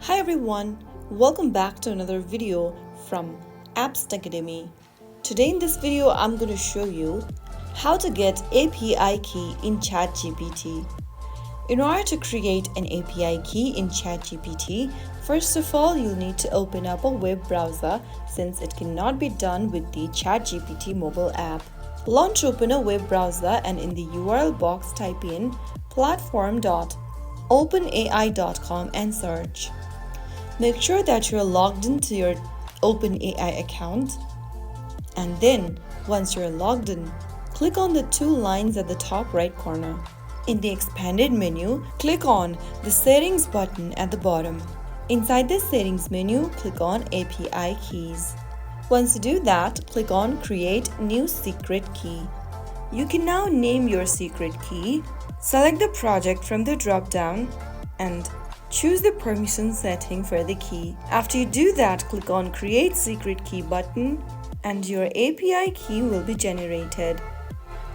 Hi everyone, welcome back to another video from Apps Academy. Today in this video, I'm going to show you how to get API key in ChatGPT. In order to create an API key in ChatGPT, first of all, you'll need to open up a web browser since it cannot be done with the ChatGPT mobile app. Launch open a web browser and in the URL box type in platform.openai.com and search. Make sure that you're logged into your OpenAI account, and then once you're logged in, click on the two lines at the top right corner. In the expanded menu, click on the settings button at the bottom. Inside the settings menu, click on API keys. Once you do that, click on create new secret key. You can now name your secret key, select the project from the drop-down, and choose the permission setting for the key. After you do that, click on Create Secret Key button and your API key will be generated.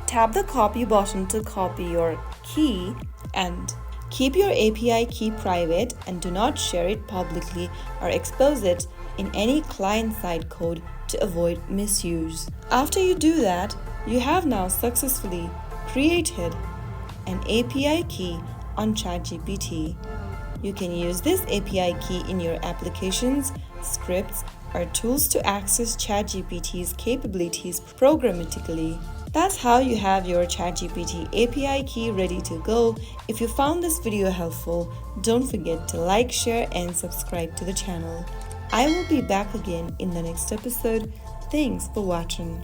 Tap the copy button to copy your key and keep your API key private and do not share it publicly or expose it in any client-side code to avoid misuse. After you do that, you have now successfully created an API key on ChatGPT. You can use this API key in your applications, scripts, or tools to access ChatGPT's capabilities programmatically. That's how you have your ChatGPT API key ready to go. If you found this video helpful, don't forget to like, share, and subscribe to the channel. I will be back again in the next episode. Thanks for watching.